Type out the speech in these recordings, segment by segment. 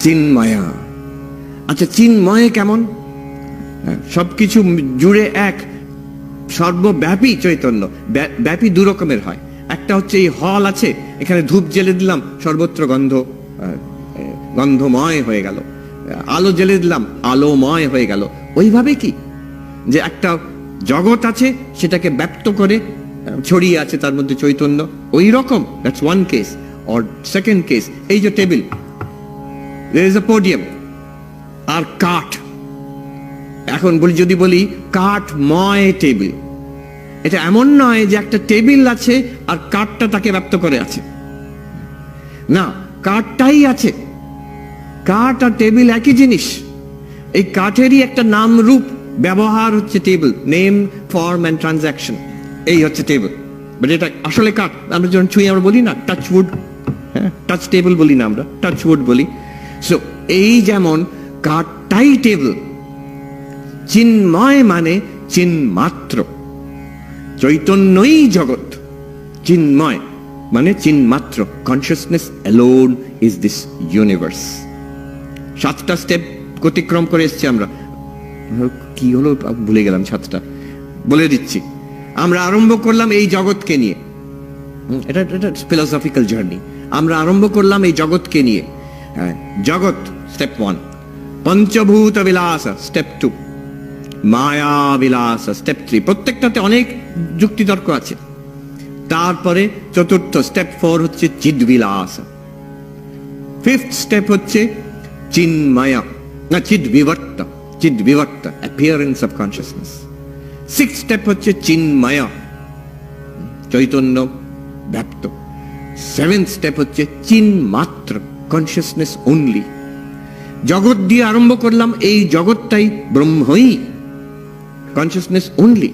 চিন্ময়া। আচ্ছা, চিন্ময় কেমন? সবকিছু জুড়ে এক, সর্বব্যাপী চৈতন্য। ব্যাপী দু রকমের হয়। একটা হচ্ছে এই হল আছে, এখানে ধূপ জ্বেলে দিলাম, সর্বত্র গন্ধময় হয়ে গেল। আলো জ্বেলে দিলাম, আলোময় হয়ে গেল। ওইভাবে কি যে একটা জগৎ আছে, সেটাকে ব্যপ্ত করে ছড়িয়ে আছে তার মধ্যে চৈতন্য, ওই রকম। That's one case. Or second case, এই যে table, there is a podium, আর কাঠ। এখন যদি বলি কাঠময় টেবিল, এটা এমন নয় যে একটা টেবিল আছে আর কাঠটা তাকে ব্যপ্ত করে আছে, না, কাঠটাই আছে। কাঠ আর টেবিল একই জিনিস। এই কাঠেরই একটা নাম রূপ ব্যবহার হচ্ছে table, name, form and transaction, এই হচ্ছে টেবিল। বাট এটা আসলে কাঠ। আমরা যখন ছুঁই আমরা বলি না টাচ উড, হ্যাঁ, টাচ টেবিল বলি না, আমরা টাচ উড বলি। সো এই যেমন কাঠটাই টেবিল, চিন্ময় মানে চিন্মাত্র, চৈতন্যই জগৎ। চিন্ময় মানে চিন্মাত্র, consciousness alone is this universe. 7টা স্টেপ অতিক্রম করে এসেছি আমরা। কি হলো ভুলে গেলাম, 7টা বলে দিচ্ছি। আমরা আরম্ভ করলাম এই জগৎকে নিয়ে, এটা ফিলোসফিক্যাল জার্নি। আমরা আরম্ভ করলাম এই জগৎকে নিয়ে। জগৎ স্টেপ 1, পঞ্চভূত বিলাস স্টেপ 2, মায়া বিলাস স্টেপ 3। প্রত্যেকটাতে অনেক যুক্তিতর্ক আছে। তারপরে চতুর্থ স্টেপ 4 হচ্ছে চিদ্বিলাস। 5th স্টেপ হচ্ছে চিন্ময়া, না চিদ্বিবর্ত, appearance of consciousness. 6th step হচ্ছে চিন্ময়া, চৈতন্য ব্যপ্ত। 7th স্টেপ হচ্ছে চিন্মাত্র, কনসিয়াসনেস অনলি। জগৎ দিয়ে আরম্ভ করলাম, এই জগৎটাই ব্রহ্মই, কনসিয়াসনেস অনলি।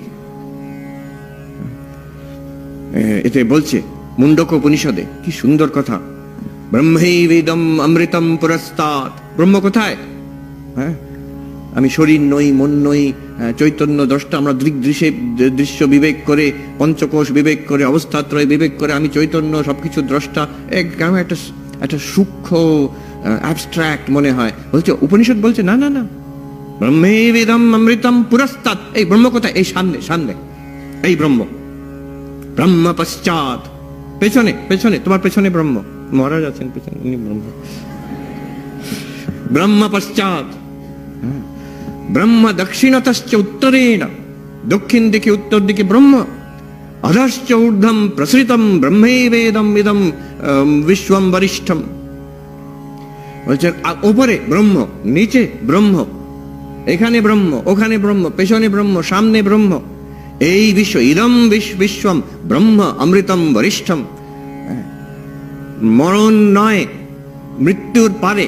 এতে বলছে মুন্ডক উপনিষদে, কি সুন্দর কথা, ব্রহ্মৈবেদম অমৃতম পুরস্তাৎ। ব্রহ্ম কোথায়? হ্যাঁ, আমি শরীর নই, মন নই, চৈতন্য দ্রষ্টা। আমরা দৃশ্য বিবেক করে, পঞ্চকোষ বিবেক করে, অবস্থাত্রয় বিবেক করে আমি চৈতন্য, সবকিছু দ্রষ্টা। একটা সূক্ষ্ম অ্যাবস্ট্রাক্ট মনে হয়। বলছে উপনিষদ বলছে না না না, ব্রহ্মৈবেদম অমৃতম পুরস্তাৎ। এই ব্রহ্ম কোথায়? এই সামনে এই ব্রহ্ম। ব্রহ্ম পশ্চাৎ, পেছনে তোমার পেছনে ব্রহ্ম, মহারাজ আছেন পেছনে, উনি ব্রহ্ম। ব্রহ্ম পশ্চাৎ, ব্রহ্ম দক্ষিণতশ্চ উত্তরেণ, দক্ষিণ দিকে উত্তর দিকে ব্রহ্ম। অধশ্চ ঊর্ধ্বম প্রসৃতম ব্রহ্মৈবেদম ইদম বিশ্বম বরিষ্ঠম। বলছেন ওপরে ব্রহ্ম, নিচে ব্রহ্ম, এখানে ব্রহ্ম, ওখানে ব্রহ্ম, পেছনে ব্রহ্ম, সামনে ব্রহ্ম। এই বিশ্ব, ইদম বিশ্বম ব্রহ্ম অমৃতম বরিষ্ঠম। মরণ নয়, মৃত্যুর পারে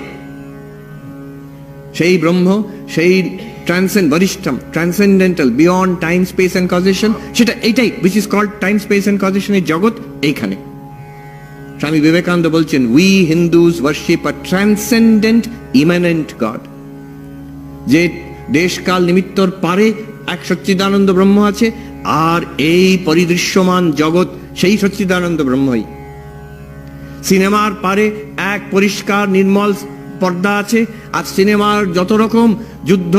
সেই ব্রহ্ম, সেই বরিষ্ঠম, transcendental, beyond time, space and causation. সেটা এইটাই, which is called time, space and causation. এই জগৎ এইখানে। স্বামী বিবেকানন্দ বলছেন, we Hindus worship a transcendent, immanent God. যে দেশকাল নিমিত্তর পারে এক সচ্চিদানন্দ ব্রহ্ম আছে, আর এই পরিদৃশ্যমান জগৎ সেই সচ্চিদানন্দ ব্রহ্মই। সিনেমার পারে এক পরিষ্কার নির্মল পর্দা আছে, আর সিনেমার যত রকম যুদ্ধ,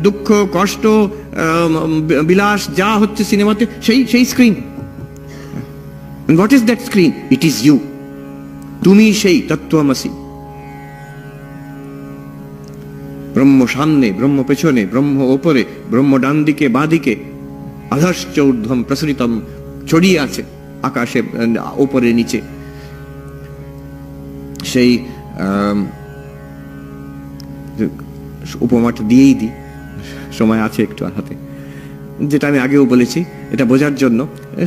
দুঃখ, কষ্ট, বিলাস যা হচ্ছে সিনেমাতে, সেই screen. What is that screen? It is you. তুমি সেই তত্ত্বমসি। ব্রহ্ম সামনে, ব্রহ্ম পেছনে, ব্রহ্ম ওপরে, ব্রহ্ম ডান দিকে, বাঁদিকে। অধশ্চ ঊর্ধ্বম প্রসৃতম, ছড়িয়ে আছে আকাশে, ওপরে নিচে। সেই উপমাটা দিয়েই দিই, সময় আছে একটু হাতে, যেটা আমি আগেও বলেছি। এটা বোঝার জন্য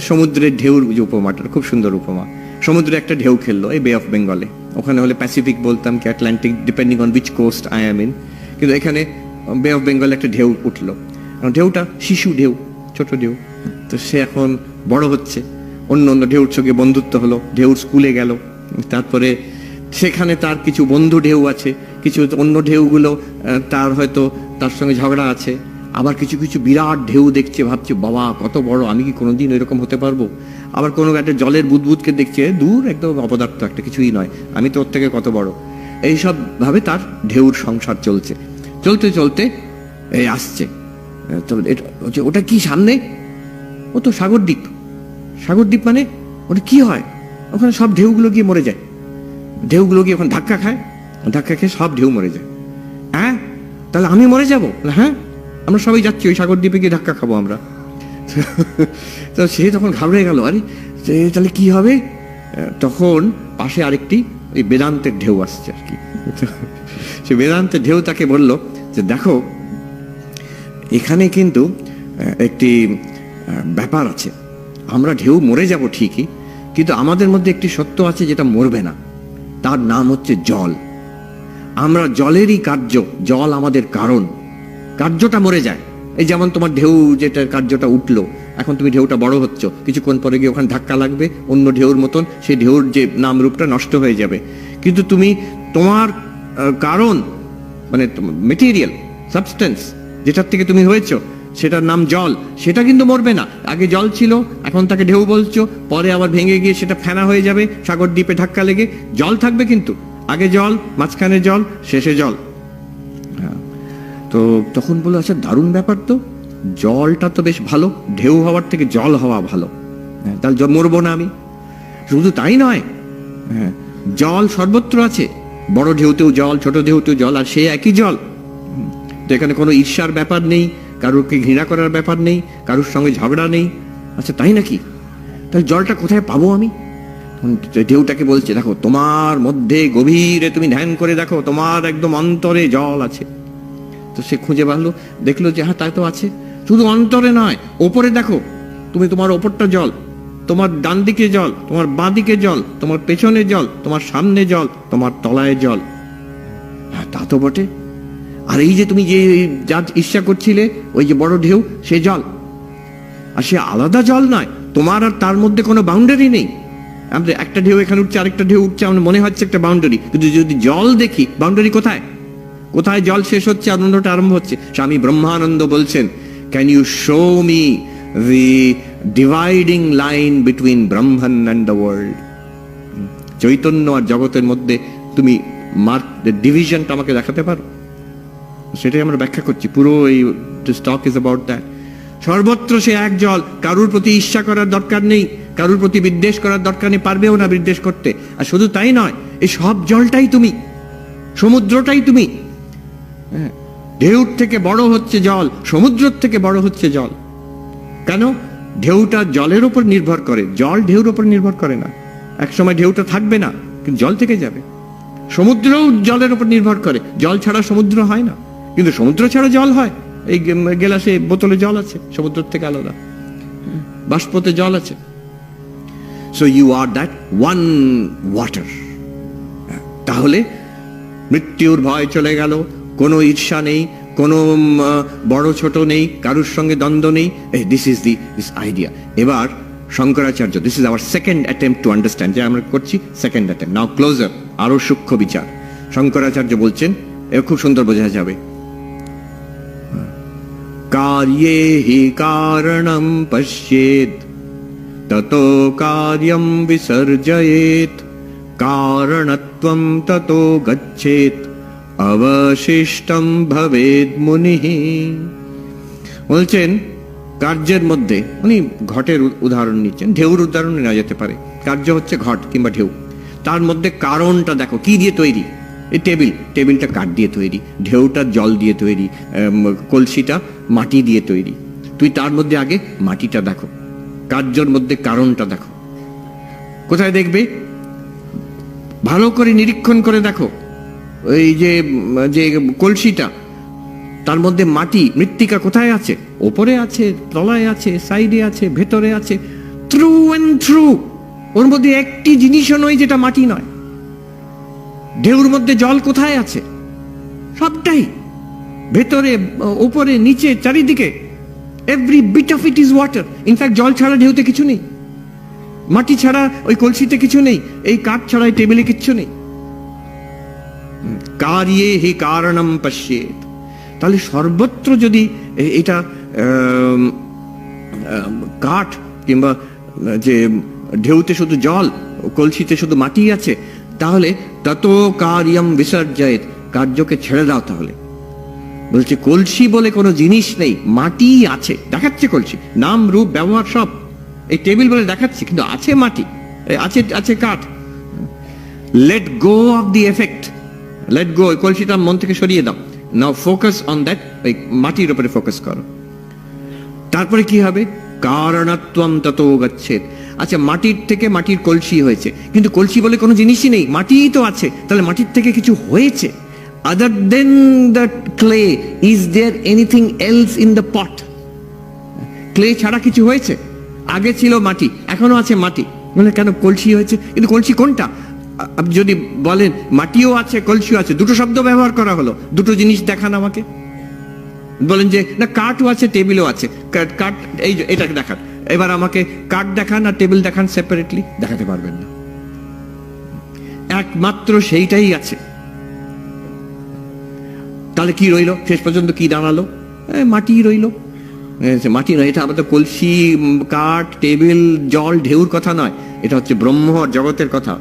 সমুদ্রের ঢেউর যে উপমাটা, খুব সুন্দর উপমা। সমুদ্রে একটা ঢেউ খেললো এই বে অফ বেঙ্গলে। ওখানে হলে প্যাসিফিক বলতাম কি Atlantic, depending on which coast I am in. কিন্তু এখানে বে অফ বেঙ্গলে একটা ঢেউ উঠলো। ঢেউটা শিশু ঢেউ, ছোট ঢেউ। তো সে এখন বড় হচ্ছে, অন্য ঢেউর সঙ্গে বন্ধুত্ব হলো, ঢেউর স্কুলে গেল। তারপরে সেখানে তার কিছু বন্ধু ঢেউ আছে, কিছু অন্য ঢেউগুলো তার হয়তো তার সঙ্গে ঝগড়া আছে। আবার কিছু কিছু বিরাট ঢেউ দেখছে, ভাবছে বাবা কত বড়, আমি কি কোনোদিন এরকম হতে পারবো। আবার কোনো একটা জলের বুদবুদকে দেখছে, দূর একদম অপদার্থ, একটা কিছুই নয়, আমি তো ওর থেকে কত বড়। এইসব ভাবে তার ঢেউর সংসার চলছে। চলতে চলতে এই আসছে, তো ওটা কি সামনে? ও তো সাগরদ্বীপ। সাগরদ্বীপ মানে ওটা কি হয়? ওখানে সব ঢেউগুলো গিয়ে মরে যায়, ঢেউগুলো গিয়ে ওখানে ধাক্কা খায়, ধাক্কা খেয়ে সব ঢেউ মরে যায়। হ্যাঁ, তাহলে আমি মরে যাবো? হ্যাঁ, আমরা সবাই যাচ্ছি ওই সাগরদ্বীপে গিয়ে ধাক্কা খাবো আমরা। তো সে তখন ঘাবড়ে গেল, আরে তাহলে কি হবে? তখন পাশে আরেকটি ওই বেদান্তের ঢেউ আসছে আর কি। সে বেদান্তের ঢেউ তাকে বলল যে দেখো, এখানে কিন্তু একটি ব্যাপার আছে, আমরা ঢেউ মরে যাব ঠিকই, কিন্তু আমাদের মধ্যে একটি সত্য আছে যেটা মরবে না, তার নাম হচ্ছে জল। আমরা জলেরই কার্য, জল আমাদের কারণ, কার্যটা মরে যায়। এই যেমন তোমার ঢেউ যেটা কার্যটা উঠলো, এখন তুমি ঢেউটা বড় হচ্ছ, কিছুক্ষণ পরে গিয়ে ওখানে ধাক্কা লাগবে অন্য ঢেউর মতন, সেই ঢেউর যে নাম রূপটা নষ্ট হয়ে যাবে। কিন্তু তুমি তোমার কারণ মানে মেটেরিয়াল সাবস্টেন্স যেটার থেকে তুমি হয়েছো, সেটার নাম জল, সেটা কিন্তু মরবে না। আগে জল ছিল, এখন তাকে ঢেউ বলছো, পরে আবার ভেঙে গিয়ে সেটা ফেনা হয়ে যাবে সাগর দ্বীপে ধাক্কা লেগে, জল থাকবে কিন্তু আগে জল, মাঝখানে জল, শেষে জল। তো তখন বলো, আচ্ছা দারুণ ব্যাপার তো, জলটা তো বেশ ভালো, ঢেউ হওয়ার থেকে জল হওয়া ভালো, তাহলে মরবো না আমি। শুধু তাই নয়, জল সর্বত্র আছে, বড় ঢেউতেও জল, ছোট ঢেউতেও জল, আর সে একই জল। তো এখানে কোনো ঈর্ষার ব্যাপার নেই, কারোরকে ঘৃণা করার ব্যাপার নেই, কারোর সঙ্গে ঝগড়া নেই। আচ্ছা তাই নাকি? তাহলে জলটা কোথায় পাবো আমি? ঢেউটাকে বলছে, দেখো তোমার মধ্যে গভীরে তুমি ধ্যান করে দেখো, তোমার একদম অন্তরে জল আছে। তো সে খুঁজে পারলো, দেখলো যে হ্যাঁ তাই তো আছে। শুধু অন্তরে নয়, ওপরে দেখো, তুমি তোমার ওপরটা জল, তোমার ডান দিকে জল, তোমার বাঁ দিকে জল, তোমার পেছনে জল, তোমার সামনে জল, তোমার তলায় জল। হ্যাঁ তা তো বটে। আর এই যে তুমি যে যা ঈর্ষা করছিলে, ওই যে বড় ঢেউ, সে জল, আর সে আলাদা জল নয়, তোমার আর তার মধ্যে কোনো বাউন্ডারি নেই। আমরা একটা ঢেউ এখানে উঠছে, আরেকটা ঢেউ উঠছে, আমার মনে হচ্ছে একটা বাউন্ডারি, কিন্তু যদি জল দেখি, বাউন্ডারি কোথায়? কোথায় জল শেষ হচ্ছে আর অন্যটা আরম্ভ হচ্ছে? স্বামী ব্রহ্মানন্দ বলছেন, can you show me the dividing line between Brahman and the world? চৈতন্য আর জগতের মধ্যে তুমি মার্ক ডিভিশনটা আমাকে দেখাতে পারো? সেটাই আমরা ব্যাখ্যা করছি। পুরো এই টক ইজ অ্যাবাউট দ্যাট। সর্বত্র সে এক জল, কারুর প্রতি ঈর্ষা করার দরকার নেই, কারুর প্রতি বিদ্বেষ করার দরকার নেই, পারবেও না বিদ্বেষ করতে। আর শুধু তাই নয়, এই সব জলটাই তুমি, সমুদ্রটাই তুমি। ঢেউর থেকে বড় হচ্ছে জল, সমুদ্র থেকে বড় হচ্ছে জল। কেন? ঢেউটা জলের উপর নির্ভর করে, জল ঢেউর উপর নির্ভর করে না। একসময় ঢেউটা থাকবে না, কিন্তু জল থেকে যাবে। সমুদ্রও জলের উপর নির্ভর করে, জল ছাড়া সমুদ্র হয় না, কিন্তু সমুদ্র ছাড়া জল হয়। এই গেলাসে বোতলে জল আছে, সমুদ্র থেকে আলাদা, বাষ্পতে জল আছে। So you are that one water. তাহলে মৃত্যুর ভয় চলে গেল, কোনো ঈর্ষা নেই, কোনো বড় ছোট নেই, কারুর সঙ্গে দ্বন্দ্ব নেই। This is this idea. এবার Shankaracharya, this is our second attempt to understand, যে আমরা করছি সেকেন্ড অ্যাটেম্প্ট। নাও ক্লোজার, আরো সূক্ষ্ম বিচার। শঙ্করাচার্য বলছেন, এ খুব সুন্দর বোঝা যাবে, কার্যে হি কারণম পশ্যেত ততো কার্যম বিসর্জয়েত কারণত্বম ততো গচ্ছেত অবশিষ্টম ভবেদ মুনিঃ। বলছেন কার্যের মধ্যে, উনি ঘটের উদাহরণ নিচ্ছেন, ঢেউর উদাহরণ নেওয়া যেতে পারে। কার্য হচ্ছে ঘট কিংবা ঢেউ, তার মধ্যে কারণটা দেখো কি দিয়ে তৈরি। এই টেবিলটা কাঠ দিয়ে তৈরি, ঢেউটা জল দিয়ে তৈরি, কলসিটা মাটি দিয়ে তৈরি। তুই তার মধ্যে আগে মাটিটা দেখো, কার্যর মধ্যে কারণটা দেখো। কোথায় দেখবে? ভালো করে নিরীক্ষণ করে দেখো। ওই যে কলসিটা, তার মধ্যে মাটি, মৃত্তিকা কোথায় আছে? ওপরে আছে, তলায় আছে, সাইডে আছে, ভেতরে আছে, থ্রু অ্যান্ড থ্রু। ওর মধ্যে একটি জিনিসও নয় যেটা মাটি নয়। ঢেউর মধ্যে জল কোথায় আছে? সবটাই, ভেতরে, ওপরে, নিচে, চারিদিকে। Every bit of it is water. In fact জল ছাড়া ঢেউতে কিছু নেই, মাটি ছাড়া ওই কলসিতে কিছু নেই, এই কাঠ ছাড়া এই টেবিলে কিচ্ছু নেই। কার্যে হি কারণম পশ্যেত। তাহলে সর্বত্র যদি এটা কাঠ কিংবা যে ঢেউতে শুধু জল, কলসিতে শুধু মাটি আছে, তাহলে তত কার্যম বিসর্জয়েত, কার্যকে ছেড়ে দাও। তাহলে বলছে কলসি বলে কোনো জিনিস নেই, মাটি আছে, দেখাচ্ছে কলসি, নাম রূপ ব্যবহার সব এই টেবিল বলে দেখাচ্ছে, কিন্তু আছে মাটি, আছে আছে কাঠ। Let go of the effect, let go, ওই কলসিটা মন থেকে সরিয়ে দাও। নাও ফোকাস অন দ্যাট, ওই মাটির উপরে ফোকাস করো। তারপরে কি হবে? কারণত্বম তত গচ্ছেদ। আচ্ছা, মাটির থেকে মাটির কলসি হয়েছে, কিন্তু কলসি বলে কোনো জিনিসই নেই, মাটিই তো আছে, তাহলে মাটির থেকে কিছু হয়েছে। Other than the clay, is there anything else in the pot? Clay ছাড়া কিছু হয়েছে? আগে ছিল মাটি, এখনো আছে মাটি, মানে কেন কলসি হয়েছে? কিন্তু কলসি কোনটা? যদি বলেন মাটিও আছে কলসিও আছে, দুটো শব্দ ব্যবহার করা হলো, দুটো জিনিস দেখান আমাকে। বলেন যে না কাঠও আছে টেবিলও আছে, কাঠ এই এটা দেখান, এবার আমাকে কাঠ দেখান আর টেবিল দেখান সেপারেটলি, দেখাতে পারবেন না। একমাত্র সেইটাই আছে। তাহলে কি রইলো শেষ পর্যন্ত? কি দাঁড়ালো? মাটি রইলো। মাটি নয়, এটা আমাদের কলসি, কাঠ, টেবিল, জল, ঢেউর কথা নয়, এটা হচ্ছে ব্রহ্ম জগতের কথা।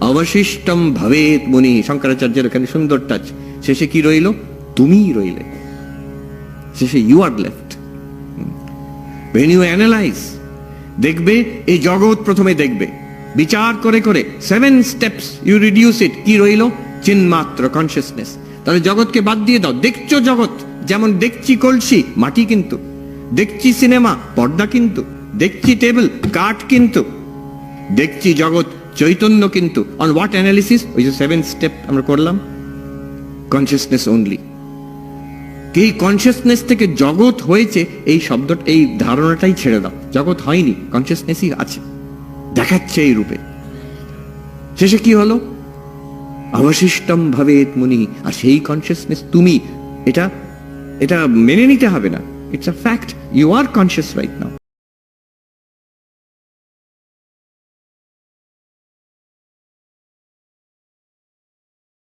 অবশিষ্টম ভবেত মুনি, শঙ্করাচার্যের এখানে সুন্দর টাচ। শেষে কি রইল? তুমিই রইলে। শেষে you are left. when you analyze, দেখবে এই জগৎ প্রথমে দেখবে, বিচার করে করে 7 steps you reduce it, কি রইল? চিন্মাত্র, কনসিয়াসনেস। তাহলে জগৎকে বাদ দিয়ে দাও। দেখছো জগৎ, যেমন দেখছি কলসি, মাটি কিন্তু, দেখছি সিনেমা, পর্দা কিন্তু, দেখছি টেবিল, কাঠ কিন্তু, দেখছি জগৎ, চৈতন্য কিন্তু। On what analysis? ওই যে 7 স্টেপ আমরা করলাম, কনসিয়াসনেস অনলি। এই কনসিয়াসনেস থেকে জগৎ হয়েছে, এই শব্দটা, এই ধারণাটাই ছেড়ে দাও। জগৎ হয়নি, কনসিয়াসনেসই আছে, দেখাচ্ছে এই রূপে। শেষে কি হলো? অবশিষ্টম ভবেত মুনি, আর সেই কনসিয়াসনেস তুমি। এটা এটা মেনে নিতে হবে না, it's a fact, you are conscious right now.